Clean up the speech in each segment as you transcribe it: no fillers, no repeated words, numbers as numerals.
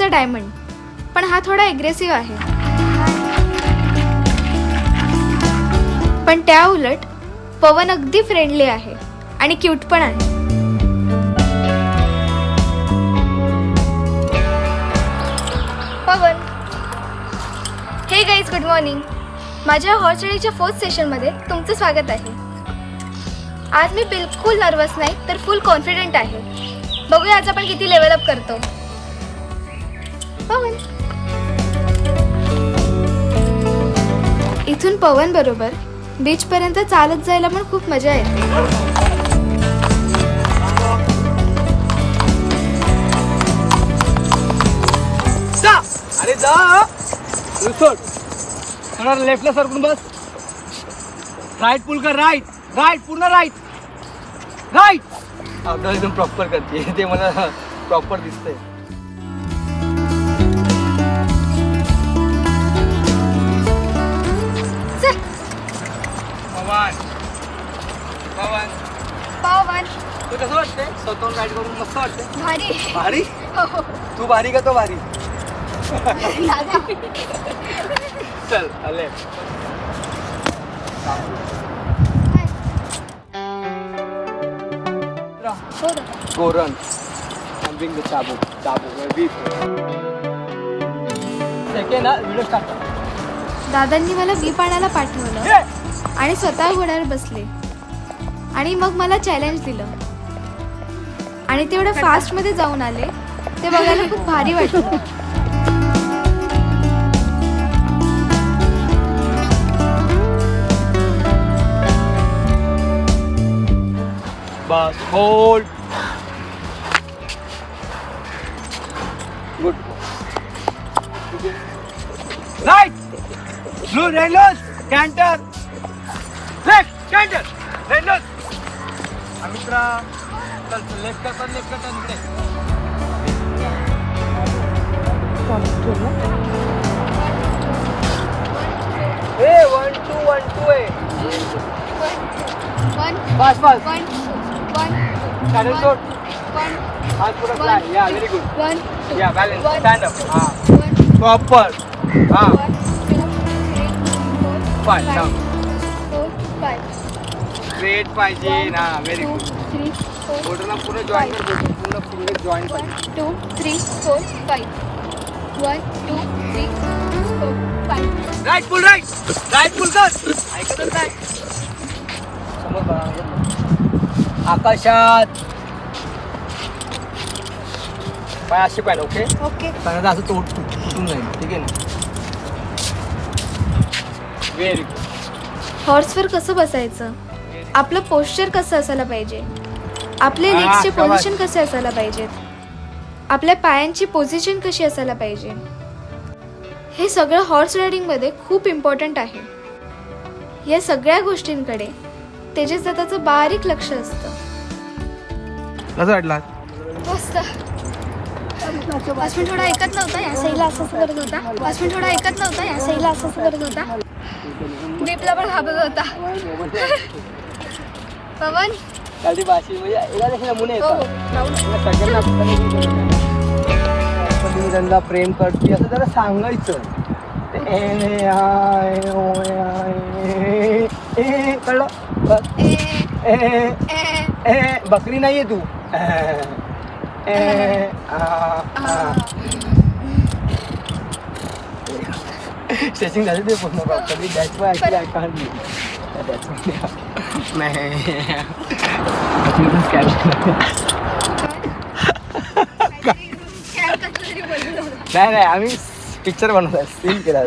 नंबरचा डायमंड, पण हा थोडा एग्रेसिव्ह आहे. पण त्या उलट पवन अगदी फ्रेंडली आहे आणि क्यूट पण आहे. पवन, हे गाईज, गुड मॉर्निंग. माझ्या हॉर्स रायडिंगच्या 4th सेशनमध्ये तुमचं स्वागत आहे. आज मी बिलकुल नर्वस नाही तर फुल कॉन्फिडंट आहे. बघूया आज आपण किती लेवल अप करतो. पवन, इथून पवन बरोबर बीचपर्यंत चालत जायला पण खूप मजा येते. अरे जा सोड. थोडा लेफ्टला सरकून बस. राईट पुल कर. राईट राईट पूर्ण राईट राईट. आपल्याला एकदम प्रॉपर करते ते मला प्रॉपर दिसतंय. पवन पवन पवन, तू कसं वाटतंय? स्वतःहून राईड करून मस्त वाटतंय. भारी. भारी. तू भारी का तो भारी? चल आले. गोरन बिंग चाबू चाबू सेकंड व्हिडिओ स्टार्ट. दादांनी मला बीप आणायला पाठवलं आणि स्वतः घोड्यावर बसले आणि मग मला चॅलेंज दिलं आणि तेवढं फास्टमध्ये जाऊन आले. ते बघायला खूप भारी वाटलं. बस होल्ड. गुड. राईट ब्लू रेनोज कॅन्टर. लेफ्ट कॅन्टर रेनोज. अमित्रा चल लेफ्ट करता इकडे. ए 1 2 1 2 आहे. बस बस. Saddle short. हात पुढे फ्लाय. या व्हेरी गुड. या बॅलन्स. Stand up. हां प्रॉपर. हां 5 डाऊन. स्ट्रेट पाहिजे ना. Very good. बोटना पूर्ण जॉईन कर. पूर्ण फिंगर जॉईन पाहिजे. 2 3 4 5. 1 2 3 4 5. राईट पुल. राईट पुल कर. ऐकतच नाही. समोर बघा. आकाशात पाय असे पाहिजे. Okay okay. पाण्याचा असं तुटून जाईल. ठीक आहे ना. Very good. हॉर्सवर कसं बसायचं, आपलं पोश्चर कसं असायला पाहिजे, आपले लेग्सचे पोझिशन कसे असायला पाहिजेत, आपल्या पायांची पोझिशन कशी असायला पाहिजे, हे सगळं हॉर्स रायडिंगमध्ये खूप इम्पॉर्टंट आहे. या सगळ्या गोष्टींकडे तेजस दादाचं बारीक लक्ष असतं. कसं वाटला? मस्त. पाच थोडा ऐकत नव्हता, या साईला असंच करत होता. पाच थोडा ऐकत नव्हता, या साईला असंच करत होता. बीपला पण घाबरत होता. पवन कालची भाषी म्हणजे एका नमुने येतात. तुम्ही त्यांना प्रेम करते असं त्याला सांगायचं. कळलं? बकरी नाहीये तू. स्ट्रेचिंग झाली ते पूर्ण properly. That's why actually I can't do. नाही आम्ही पिक्चर बनवत आहे. सीन केला.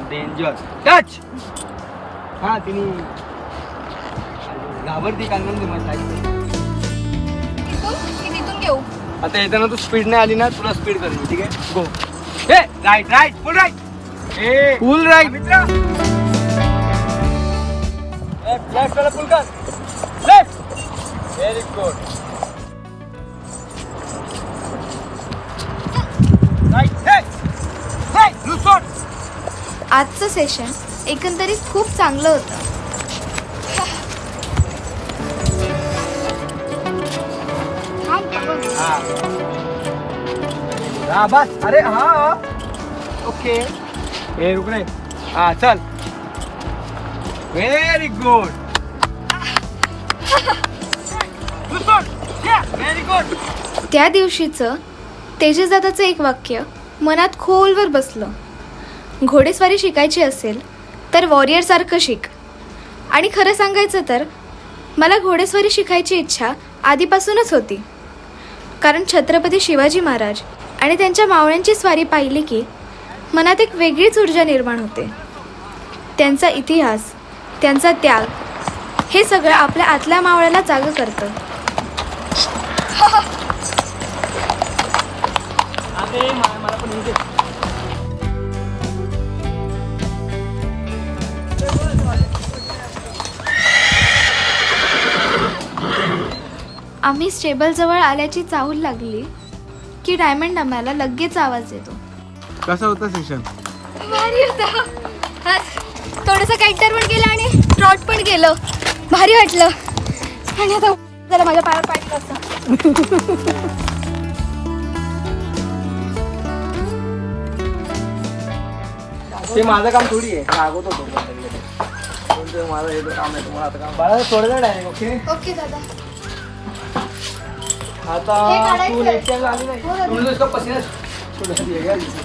Danger touch. हा तिने घाबरती कांगण तिथून घेऊ. आता येताना तू स्पीड नाही आली ना, तुला स्पीड करेल. ठीक आहे. गो. हे right right full right. A full right मित्र. लेफ्ट लेफ्ट वाला फुल कर. लेफ्ट. Very good. राईट. हे हे लूज शॉट. आजचं सेशन एकंदरीत खूप चांगलं होतं. हा बस. अरे हा ओके. ए रुक रे. हा चल. Very good. Very good. त्या दिवशीचं तेजस दादाचं एक वाक्य मनात खोलवर बसलं. घोडेस्वारी शिकायची असेल तर वॉरियरसारखं शिक. आणि खरं सांगायचं तर मला घोडेस्वारी शिकायची इच्छा आधीपासूनच होती. कारण छत्रपती शिवाजी महाराज आणि त्यांच्या मावळ्यांची स्वारी पाहिली की मनात एक वेगळीच ऊर्जा निर्माण होते. त्यांचा इतिहास, त्यांचा त्याग हे सगळं आपल्या आतल्या मावळ्याला जागं करतं. मला पण येते. आम्ही स्टेबलजवळ आल्याची चाहूल लागली की डायमंड आम्हाला लगेच आवाज येतो. कसं होतं सेशन? भारी होता. थोडंसं कॅरेक्टर पण केलं आणि ट्रॉट पण केलं. भारी वाटलं. आणि आता जरा माझ्या पायावर पाडलं असतं. ते माझं काम थोडी आहे. रागवत होतो माझं हे काम आहे. तुम्हाला आता काम बाळा थोडं डायरेक्ट. ओके ओके दादा. आता हे काढायचं तू आहे. नेक्स्ट टाइम आली नाही. हो दादा. तुला इसका पसीना थोडंसं वेगळा दिसेल.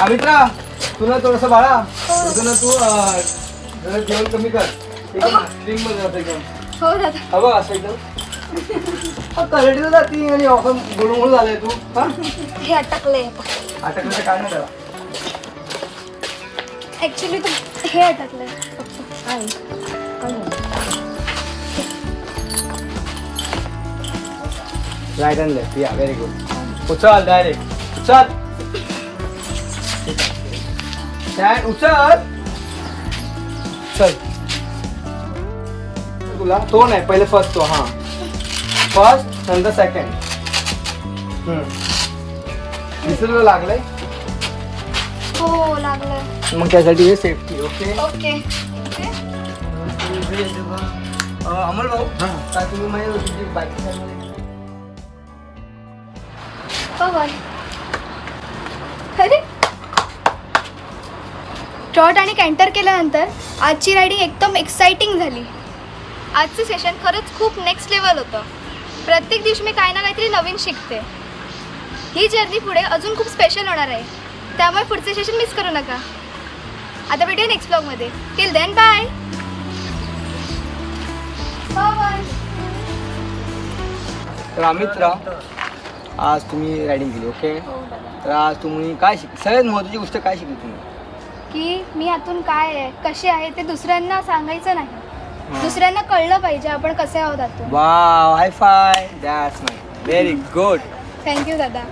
अमित्रा तुला थोडंसं बाळा तुझं ना तू जरा जेवण कमी कर. स्ट्रिंग मध्ये जातं एकदम. हो दादा. हा बघ असं एकदम कलटीला जाती आणि ऑफर गुळमुळ झालाय तू. हा हे अटकलंय. अटकलं तर काय नाही त्याला. ऍक्च्युली हे अटकलंय. Right and left. या व्हेरी गुड. उचल डायरेक्ट. उचल स्टँड. उचल. चल तुला तो नाही पहिले फर्स्ट तो. हा फर्स्ट नंतर सेकंड. दिसलं लागलंय. हो लागलंय. मग त्यासाठी हे सेफ्टी. Okay okay. अमोल भाऊ काय तुम्ही माझी बाईक अरे ट्रॉट आणि कॅन्टर केल्यानंतर आजची रायडिंग एकदम एक्साइटिंग झाली. आजचं सेशन खरंच खूप नेक्स्ट लेवल होतं. प्रत्येक दिवशी मी काही ना काहीतरी नवीन शिकते. ही जर्नी पुढे अजून खूप स्पेशल होणार आहे. त्यामुळे पुढचे सेशन मिस करू नका. आता भेटूया नेक्स्ट ब्लॉगमध्ये. Till then bye. तर अमित्रा आज तुम्ही रायडिंग केली. ओके तर आज तुम्ही काय शिकली? सगळ्यात महत्त्वाची गोष्ट काय शिकली तुम्ही? की मी आतून काय आहे, कसे आहे ते दुसऱ्यांना सांगायचं नाही. दुसऱ्यांना कळलं पाहिजे आपण कसे आहोत आतून. Wow high five. That's my very good. Thank you दादा.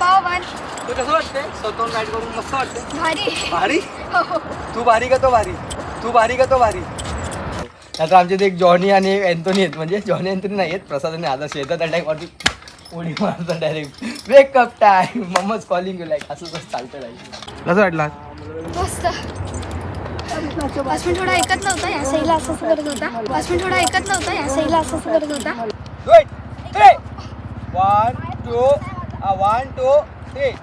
पाव वन. तू कसं वाटतंय स्वतःहून राईड करून? मस्त वाटतंय. भारी. भारी. हो. तू भारी का तो भारी? तू भारी का तो भारी? आता आमचे एक जॉनी आणि एक अँथोनी आहेत. म्हणजे जॉनी अँथोनी नाही आहेत. प्रसाद आणि आदर्श येतात. त्या टाईमवरती उडी मारतात डायरेक्ट. वेकअप टाईम मम्माच कॉलिंग यू लाईक असं कसं चालतं राहील. कसं वाटलं? मस्त. वासमी थोडा ऐकत नव्हता. या साईडला असं करत होता. वासमी थोडा ऐकत नव्हता. या साईडला असं करत होता. Wait, 3, 1, 2, 1, 2, 3.